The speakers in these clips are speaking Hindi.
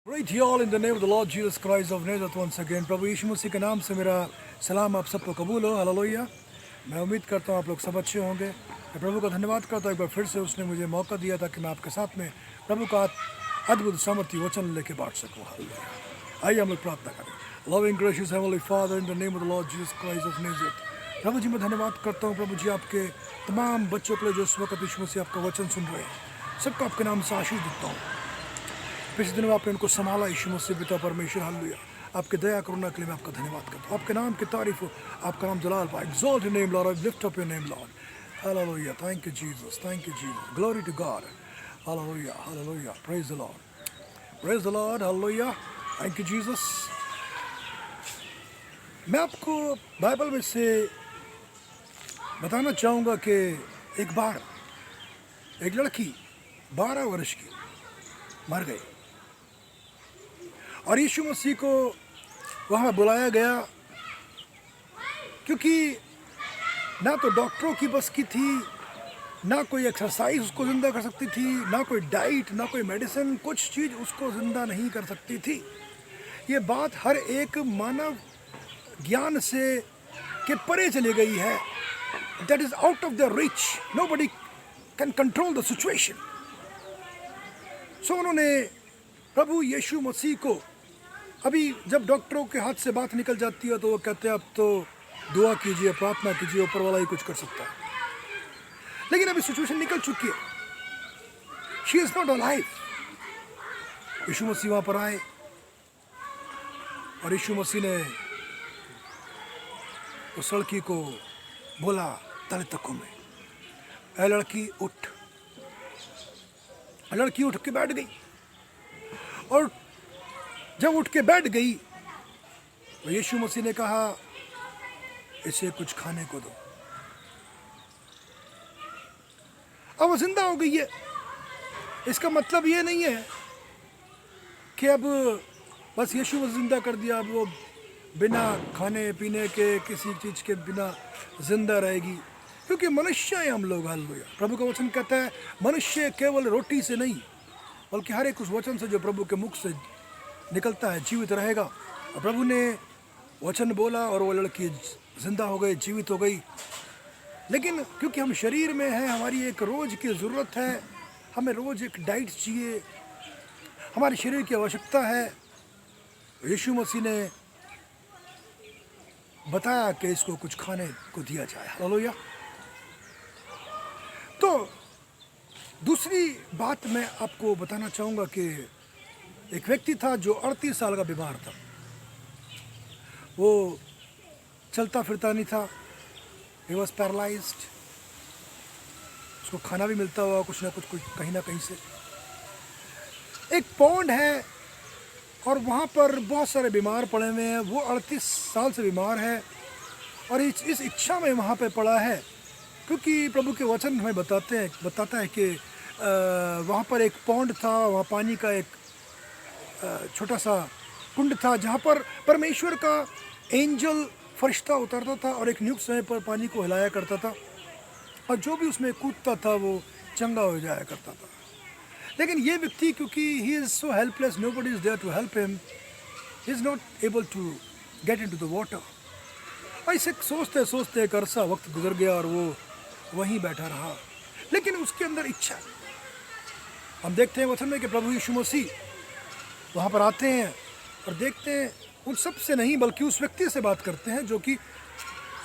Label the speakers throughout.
Speaker 1: Greet you all in the name of the Lord Jesus Christ of Nazareth once again. प्रभु यीशु मसीह के नाम से मेरा सलाम आप सबको कबूल हो। हालेलुया। मैं उम्मीद करता हूँ आप लोग सब अच्छे होंगे। मैं प्रभु का धन्यवाद करता हूँ एक बार फिर से उसने मुझे मौका दिया था कि मैं आपके साथ में प्रभु का अद्भुत सामर्थ्य वचन लेके बांट सकूँ। हालेलुया। आइए हम लोग प्रार्थना करें। Loving gracious heavenly Father in the name of the Lord Jesus Christ of Nazareth. प्रभु जी मैं धन्यवाद करता हूँ प्रभु जी आपके तमाम बच्चों के लिए जो इस वक्त यीशु मसीह आपका वचन सुन रहे हैं, सबको आपके नाम से आशीष देता हूँ। पिछले दिनों में आपने उनको संभाला यीशु मसीह पिता परमेश्वर। हालेलुया। आपके दया करुणा के लिए मैं आपका धन्यवाद करता हूँ। आपके नाम की तारीफ हो, आपका नाम जलाल पाए। Exalt your name, Lord. I lift up your name, Lord. Hallelujah. Thank you, Jesus. Thank you, Jesus. Glory to God. Hallelujah. Hallelujah. Praise the Lord. Praise the Lord. Hallelujah. Thank you, Jesus. मैं आपको बाइबल में से बताना चाहूँगा कि एक बार एक लड़की 12 वर्ष की मर गई और यीशु मसीह को वहाँ बुलाया गया, क्योंकि ना तो डॉक्टरों की बस की थी, ना कोई एक्सरसाइज उसको ज़िंदा कर सकती थी, ना कोई डाइट, ना कोई मेडिसिन, कुछ चीज़ उसको ज़िंदा नहीं कर सकती थी। ये बात हर एक मानव ज्ञान से के परे चली गई है। That is out of the reach, nobody can control the situation. So उन्होंने प्रभु यीशु मसीह को, अभी जब डॉक्टरों के हाथ से बात निकल जाती है तो वो कहते हैं अब तो दुआ कीजिए, प्रार्थना कीजिए, ऊपर वाला ही कुछ कर सकता है। लेकिन अभी सिचुएशन निकल चुकी है। She is not alive. यीशु मसीह वहां पर आए और यीशु मसीह ने उस लड़की को बोला तलितकुम में, ऐ लड़की उठ। लड़की उठ के बैठ गई और जब उठ के बैठ गई तो यीशु मसीह ने कहा इसे कुछ खाने को दो। अब वो जिंदा हो गई है। इसका मतलब ये नहीं है कि अब बस यीशु मसीह जिंदा कर दिया, अब वो बिना खाने पीने के किसी चीज़ के बिना जिंदा रहेगी, क्योंकि मनुष्य हैं हम लोग। हालेलुया। प्रभु का वचन कहता है मनुष्य केवल रोटी से नहीं बल्कि हर एक उस वचन से जो प्रभु के मुख से निकलता है जीवित रहेगा। और प्रभु ने वचन बोला और वो लड़की जिंदा हो गई, जीवित हो गई। लेकिन क्योंकि हम शरीर में हैं, हमारी एक रोज़ की ज़रूरत है, हमें रोज़ एक डाइट चाहिए, हमारे शरीर की आवश्यकता है। यीशु मसीह ने बताया कि इसको कुछ खाने को दिया जाए। हालेलुया। तो दूसरी बात मैं आपको बताना चाहूँगा कि एक व्यक्ति था जो 38 साल का बीमार था। वो चलता फिरता नहीं था। He was paralysed. उसको खाना भी मिलता हुआ कुछ ना कुछ कहीं ना कहीं से। एक पौंड है और वहाँ पर बहुत सारे बीमार पड़े हुए हैं। वो 38 साल से बीमार है और इस इच्छा में वहाँ पे पड़ा है, क्योंकि प्रभु के वचन हमें बताता है कि वहाँ पर एक पौंड था, वहाँ पानी का एक छोटा सा कुंड था जहाँ पर परमेश्वर का एंजल फरिश्ता उतरता था और एक नियुक्त समय पर पानी को हिलाया करता था और जो भी उसमें कूदता था वो चंगा हो जाया करता था। लेकिन ये व्यक्ति, क्योंकि he is so helpless, nobody is there to help him, he is not able to get into the water. और इसे सोचते सोचते एक अरसा वक्त गुजर गया और वो वहीं बैठा रहा। लेकिन उसके अंदर इच्छा, हम देखते हैं वचन में कि प्रभु यीशु मसीह वहाँ पर आते हैं और देखते हैं, उन सब से नहीं बल्कि उस व्यक्ति से बात करते हैं जो कि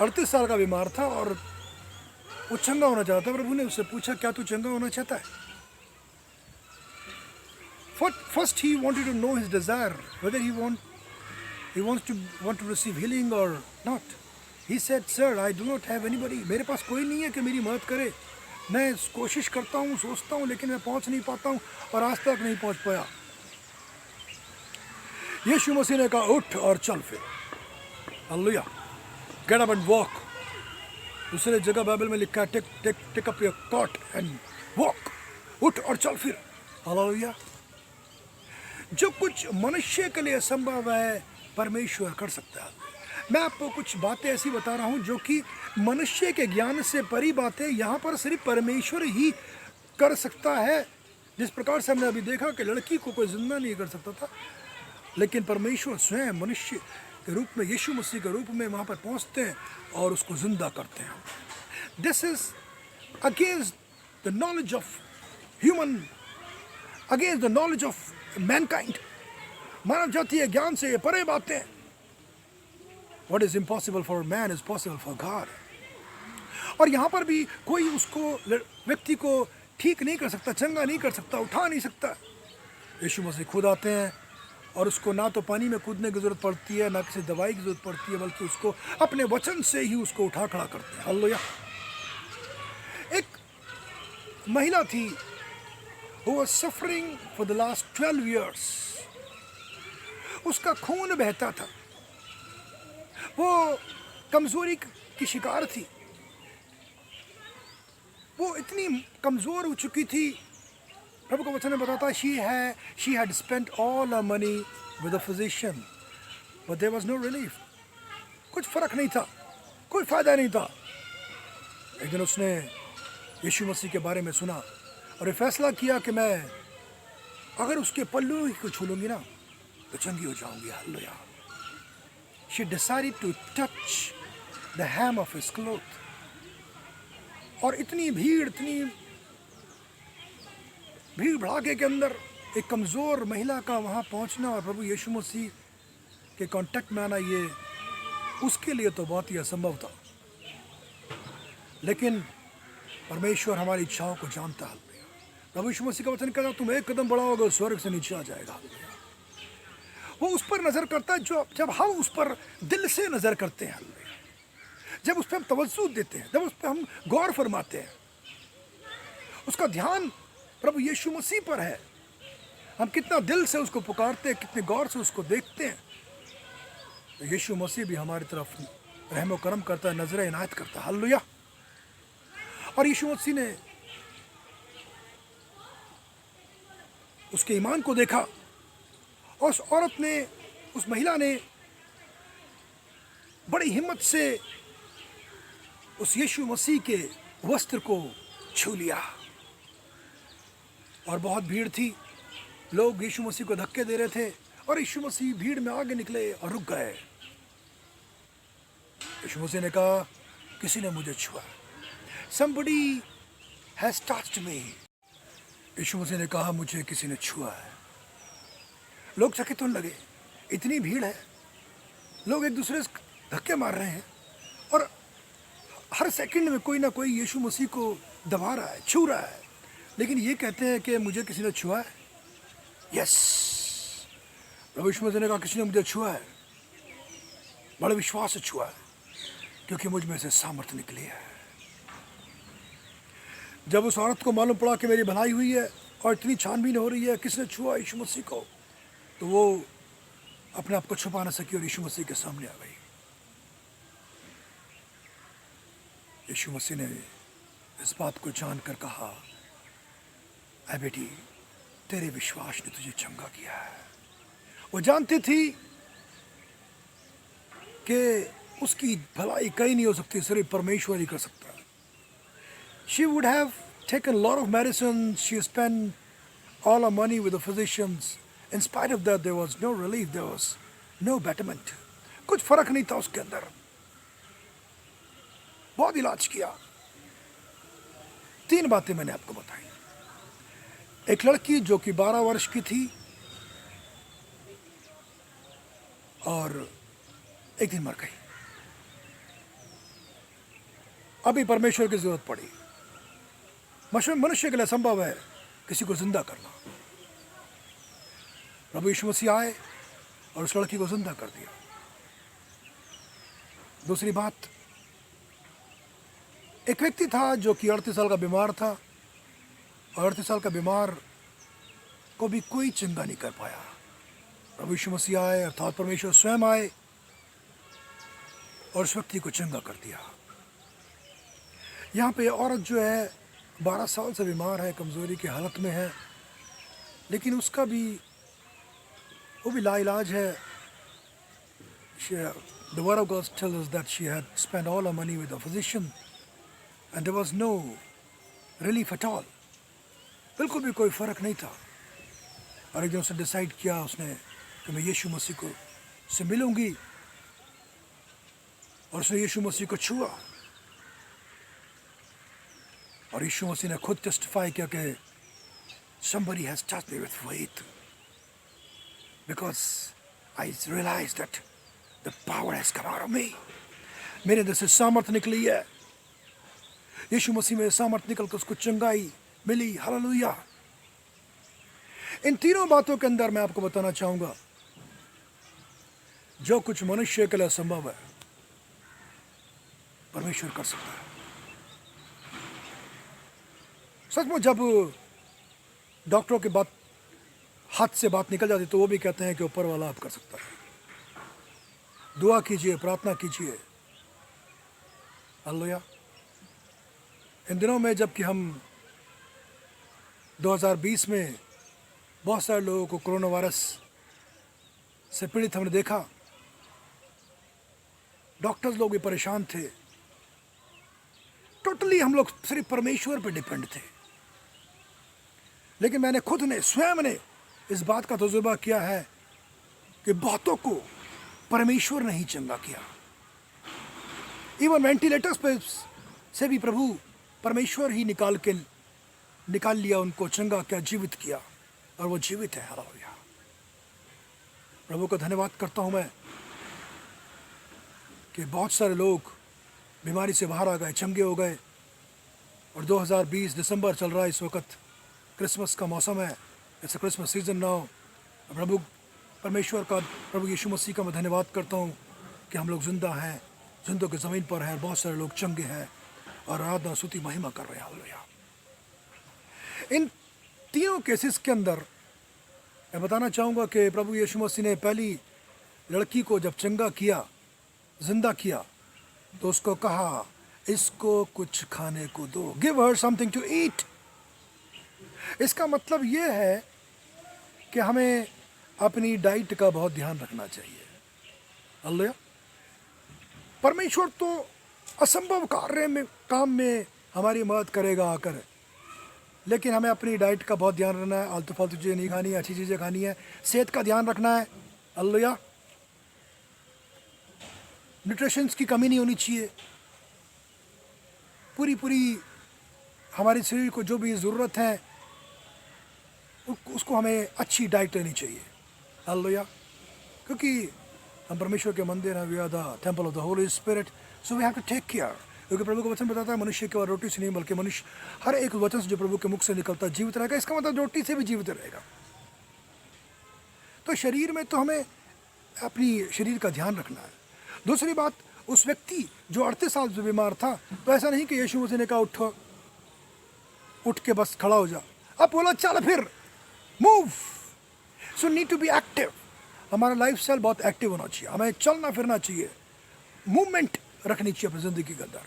Speaker 1: 38 साल का बीमार था और वो चंगा होना चाहता है। प्रभु ने उससे पूछा क्या तू चंगा होना चाहता है? First he wanted to know his desire, whether he wants to receive healing or not. He said, sir, I do not have anybody. मेरे पास कोई नहीं है कि मेरी मदद करे। मैं कोशिश करता हूँ, सोचता हूँ, लेकिन मैं पहुँच नहीं पाता हूँ और आज तक नहीं पहुँच पाया। यीशु मसीह ने कहा उठ और चल फिर। Hallelujah. Get up and walk. दूसरे जगह बाइबल में लिखा है take up your cot and walk. उठ और चल फिर। हालेलुया। जो कुछ मनुष्य के लिए असंभव है परमेश्वर कर सकता है। मैं आपको कुछ बातें ऐसी बता रहा हूँ जो कि मनुष्य के ज्ञान से परी बातें यहाँ पर सिर्फ परमेश्वर ही कर सकता है। जिस प्रकार से हमने अभी देखा कि लड़की को कोई जिंदा नहीं कर सकता था, लेकिन परमेश्वर स्वयं मनुष्य के रूप में, यीशु मसीह के रूप में वहाँ पर पहुँचते हैं और उसको जिंदा करते हैं। This is against the knowledge of human, against the knowledge of mankind. मानव जाति के ज्ञान से ये परे बातें। What is impossible for man is possible for God। और यहाँ पर भी कोई उसको, व्यक्ति को ठीक नहीं कर सकता, चंगा नहीं कर सकता, उठा नहीं सकता। यीशु मसीह खुद आते हैं और उसको ना तो पानी में कूदने की जरूरत पड़ती है, ना किसी दवाई की जरूरत पड़ती है, बल्कि उसको अपने वचन से ही उसको उठा खड़ा करते हैं। हालेलुया। एक महिला थी, who was suffering for the last 12 years। उसका खून बहता था, वो कमजोरी की शिकार थी, वो इतनी कमजोर हो चुकी थी। प्रभु का वचन में बताता है, she had spent all her money with a physician but there was no relief। कुछ फर्क नहीं था, कोई फायदा नहीं था। एक दिन उसने यीशु मसीह के बारे में सुना और ये फैसला किया कि मैं अगर उसके पल्लू को छू लूंगी ना तो चंगी हो जाऊंगी। Hallelujah. She decided to touch the hem of his cloth। और इतनी भीड़ भड़ाके के अंदर एक कमज़ोर महिला का वहाँ पहुँचना और प्रभु यीशु मसीह के कांटेक्ट में आना, ये उसके लिए तो बहुत ही असंभव था। लेकिन परमेश्वर हमारी इच्छाओं को जानता है। प्रभु यीशु मसीह का वचन कहता है, तुम एक कदम बढ़ाओगे स्वर्ग से नीचे आ जाएगा। वो उस पर नज़र करता है जब हम उस पर दिल से नज़र करते हैं, जब उस पर हम तवज्जो देते हैं, जब उस पर हम गौर फरमाते हैं, उसका ध्यान प्रभु यीशु मसीह पर है, हम कितना दिल से उसको पुकारते हैं, कितने गौर से उसको देखते हैं, तो यीशु मसीह भी हमारी तरफ रहम करम करता है, नजर इनायत करता है। हालेलुया। और यीशु मसीह ने उसके ईमान को देखा और उस औरत ने, उस महिला ने बड़ी हिम्मत से उस यीशु मसीह के वस्त्र को छू लिया। और बहुत भीड़ थी, लोग यीशु मसीह को धक्के दे रहे थे और यीशु मसीह भीड़ में आगे निकले और रुक गए। यीशु मसीह ने कहा, किसी ने मुझे छुआ। Somebody has touched me। यीशु मसीह ने कहा, मुझे किसी ने छुआ है। लोग चकित होने लगे, इतनी भीड़ है, लोग एक दूसरे से धक्के मार रहे हैं और हर सेकंड में कोई ना कोई यीशु मसीह को दबा रहा है, छू रहा है, लेकिन ये कहते हैं कि मुझे किसी ने छुआ है। यस, प्रभु यीशु मसीह ने कहा, किसी ने मुझे छुआ है, बड़े विश्वास से छुआ है, क्योंकि मुझ में से सामर्थ्य निकली है। जब उस औरत को मालूम पड़ा कि मेरी भलाई हुई है और इतनी छानबीन हो रही है किसने छुआ यीशु मसीह को, तो वो अपने आप को छुपा न सकी और यीशु मसीह के सामने आ गई। यीशु मसीह ने इस बात को जानकर कहा, ऐ बेटी, तेरे विश्वास ने तुझे चंगा किया है। वो जानती थी कि उसकी भलाई कहीं नहीं हो सकती, सिर्फ परमेश्वर ही कर सकता है। She would have taken a lot of medicine, she spent all her money with the physicians. In spite of that, there was no relief, there was no betterment। कुछ फर्क नहीं था उसके अंदर। बहुत इलाज किया। 3 बातें मैंने आपको बताई। एक लड़की जो कि 12 वर्ष की थी और एक दिन मर गई। अभी परमेश्वर की जरूरत पड़ी। मनुष्य के लिए संभव है किसी को जिंदा करना। प्रभु यीशु मसीह आए और उस लड़की को जिंदा कर दिया। दूसरी बात, एक व्यक्ति था जो कि 38 साल का बीमार था और 38 साल का बीमार को भी कोई चंगा नहीं कर पाया। प्रभु यीशु मसीह आए, अर्थात परमेश्वर स्वयं आए और उस व्यक्ति को चंगा कर दिया। यहाँ पे औरत जो है 12 साल से बीमार है, कमज़ोरी की हालत में है, लेकिन उसका भी वो भी लाइलाज है। The word of God tells us that she had spent all her money with a physician and there was no relief at all। बिल्कुल भी कोई फ़र्क नहीं था। और एक दिन उसने डिसाइड किया उसने कि मैं यीशु मसीह को से मिलूंगी, और उसने यीशु मसीह को छुआ, और यीशु मसीह ने खुद टेस्टिफाई किया कि somebody has touched me with faith because I realized that the power has come out of me. मेरे अंदर से सामर्थ निकली है, यीशु मसीह में सामर्थ निकल कर उसको चंगाई मिली। हालेलुया। इन तीनों बातों के अंदर मैं आपको बताना चाहूंगा, जो कुछ मनुष्य के लिए असंभव है परमेश्वर कर सकता है। सचमुच जब डॉक्टरों के बात हाथ से बात निकल जाती तो वो भी कहते हैं कि ऊपर वाला आप कर सकता है। दुआ कीजिए, प्रार्थना कीजिए। हालेलुया। इन दिनों में जबकि हम 2020 में बहुत सारे लोगों को कोरोना वायरस से पीड़ित हमने देखा, डॉक्टर्स लोग भी परेशान थे। टोटली हम लोग सिर्फ परमेश्वर पर डिपेंड थे। लेकिन मैंने खुद ने स्वयं ने इस बात का तजुर्बा किया है कि बहुतों को परमेश्वर ने ही चंगा किया। इवन वेंटिलेटर्स पे से भी प्रभु परमेश्वर ही निकाल लिया, उनको चंगा किया, जीवित किया, और वो जीवित है। हालेलुया। प्रभु का धन्यवाद करता हूं मैं कि बहुत सारे लोग बीमारी से बाहर आ गए, चंगे हो गए। और 2020 दिसंबर चल रहा है इस वक्त, क्रिसमस का मौसम है, it's a Christmas season now. प्रभु परमेश्वर का, प्रभु यीशु मसीह का मैं धन्यवाद करता हूँ कि हम लोग जिंदा हैं, जिंदों की ज़मीन पर हैं, बहुत सारे लोग चंगे हैं और आराधना स्तुति महिमा कर रहे हैं। हालेलुया। इन तीनों केसेस के अंदर मैं बताना चाहूँगा कि प्रभु यीशु मसीह ने पहली लड़की को जब चंगा किया, जिंदा किया, तो उसको कहा इसको कुछ खाने को दो, give her something to eat. इसका मतलब ये है कि हमें अपनी डाइट का बहुत ध्यान रखना चाहिए। हालेलुया। परमेश्वर तो असंभव काम में हमारी मदद करेगा आकर, लेकिन हमें अपनी डाइट का बहुत ध्यान रखना है। आलतू फालतू चीज़ें नहीं खानी है, अच्छी चीज़ें खानी है, सेहत का ध्यान रखना है। हालेलुया। न्यूट्रिशंस की कमी नहीं होनी चाहिए। पूरी हमारे शरीर को जो भी ज़रूरत है उसको हमें अच्छी डाइट लेनी चाहिए। हालेलुया। क्योंकि हम परमेश्वर के मंदिर हैं, we are the temple of the Holy Spirit, so we have to take care. क्योंकि प्रभु का वचन बताता है मनुष्य केवल रोटी से नहीं बल्कि मनुष्य हर एक वचन से जो प्रभु के मुख से निकलता है जीवित रहेगा। इसका मतलब रोटी से भी जीवित रहेगा। तो शरीर में तो हमें अपनी शरीर का ध्यान रखना है। दूसरी बात, उस व्यक्ति जो 38 साल से बीमार था, तो ऐसा नहीं कि यीशु मसीह ने कहा उठ के बस खड़ा हो जा। अब बोला चल फिर, move. So need to be active. हमारा लाइफ स्टाइल बहुत एक्टिव होना चाहिए, हमें चलना फिरना चाहिए, मूवमेंट रखनी चाहिए अपनी ज़िंदगी के अंदर।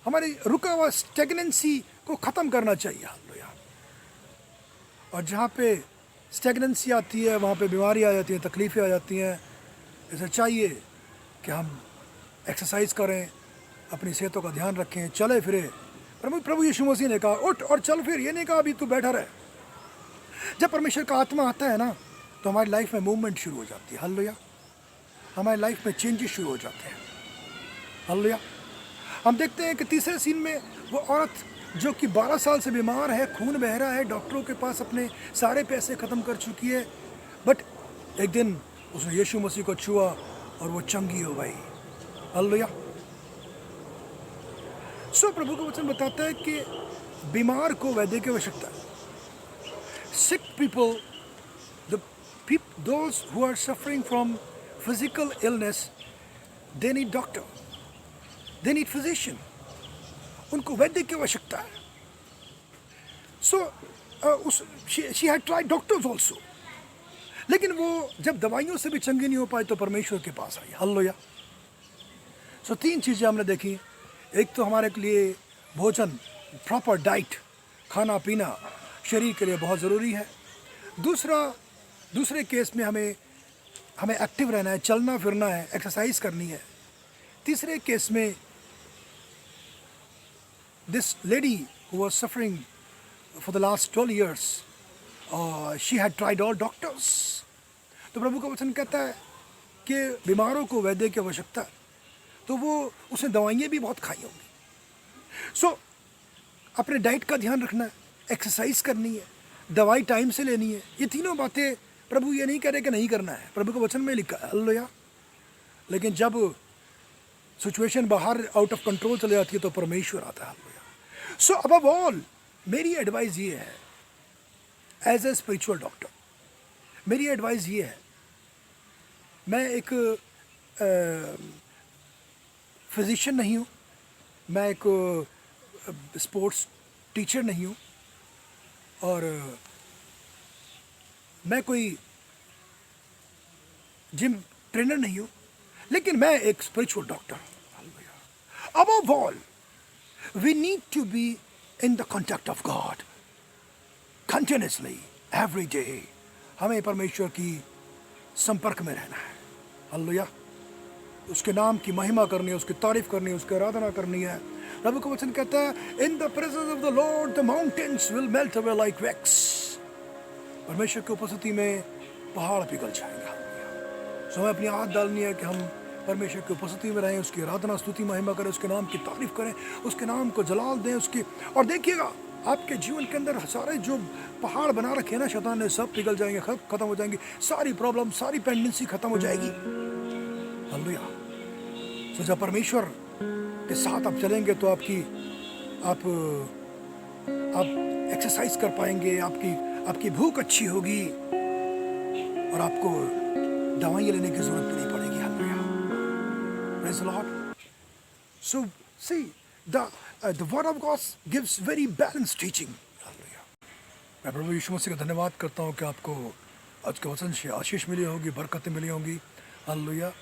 Speaker 1: हमारी रुका हुआ स्टेगनेंसी को ख़त्म करना चाहिए। हालेलुया। और जहाँ पे स्टेगनेंसी आती है वहाँ पे बीमारी आ जाती है, तकलीफ़ें आ जाती हैं। ऐसा चाहिए कि हम एक्सरसाइज करें, अपनी सेहतों का ध्यान रखें, चले फिरे। प्रभु यीशु मसीह ने कहा उठ और चल फिर, ये नहीं कहा अभी तू बैठा रहे। जब परमेश्वर का आत्मा आता है ना, तो हमारी लाइफ में मूवमेंट शुरू हो जाती है। हालेलुया। हमारी लाइफ में चेंजेस शुरू हो जाते हैं। हालेलुया। हम देखते हैं कि तीसरे सीन में वो औरत जो कि 12 साल से बीमार है, खून बह रहा है, डॉक्टरों के पास अपने सारे पैसे ख़त्म कर चुकी है, बट एक दिन उसने यीशु मसीह को छुआ और वो चंगी हो गई। हालेलुया। सो प्रभु का वचन बताता है कि बीमार को वैद्य की आवश्यकता है। सिक people, those who are suffering from physical illness, they need doctor, they need physician. उनको वैद्य की आवश्यकता है। So she had tried doctors also, लेकिन वो जब दवाइयों से भी चंगी नहीं हो पाई तो परमेश्वर के पास आई। हालेलुया। सो 3 चीज़ें हमने देखी। एक तो हमारे लिए भोजन, प्रॉपर डाइट, खाना पीना शरीर के लिए बहुत ज़रूरी है। दूसरे केस में हमें एक्टिव रहना है, चलना फिरना है, एक्सरसाइज करनी है। तीसरे केस में this lady who was suffering for the last 12 years, she had tried all doctors. तो प्रभु का वचन कहता है कि बीमारों को वैद्य की आवश्यकता है, तो वो उसने दवाइयाँ भी बहुत खाई होंगी। सो अपने डाइट का ध्यान रखना है, एक्सरसाइज करनी है, दवाई टाइम से लेनी है। ये तीनों बातें प्रभु ये नहीं कह रहे कि नहीं करना है, प्रभु के वचन में लिखा है, हालेलुया। लेकिन जब सिचुएशन बाहर आउट ऑफ कंट्रोल चले जाती है तो परमेश्वर आता है, हालेलुया। सो अबव ऑल मेरी एडवाइस ये है, एज ए स्पिरिचुअल डॉक्टर मेरी एडवाइस ये है, मैं एक फिजिशियन नहीं हूँ, मैं एक स्पोर्ट्स टीचर नहीं हूँ, और मैं कोई जिम ट्रेनर नहीं हूँ, लेकिन मैं एक स्पिरिचुअल डॉक्टर हूँ। Above all we need to be in the contact of God continuously every day. हमें परमेश्वर की संपर्क में रहना है, हालेलुया। उसके नाम की महिमा करनी है, उसकी तारीफ करनी है, उसकी आराधना करनी है। प्रभु का वचन कहता है, in the presence of the Lord the mountains will melt away like wax. परमेश्वर की उपस्थिति में पहाड़ पिघल जाएंगे, हालेलुया। सो हमें अपनी आदत डालनी है कि हम परमेश्वर की उपस्थिति में रहें, उसकी आराधना स्तुति महिमा करें, उसके नाम की तारीफ करें, उसके नाम को जलाल दें उसकी। और देखिएगा आपके जीवन के अंदर सारे जो पहाड़ बना रखे हैं ना शैतान ने, सब पिघल जाएंगे, खत्म हो जाएंगी, सारी प्रॉब्लम सारी पेंडेंसी खत्म हो जाएगी, हालेलुया। सो जब परमेश्वर के साथ आप चलेंगे तो आप एक्सरसाइज कर पाएंगे, आपकी भूख अच्छी होगी और आपको दवाइयाँ लेने की जरूरत भी नहीं पड़ेगी, hallelujah. Praise the Lord. So see the word of God gives very balanced teaching, hallelujah. मैं प्रभु यीशु मसीह का धन्यवाद करता हूँ कि आपको आज के वचन से आशीष मिली होगी, बरकतें मिली होंगी, हालेलुया।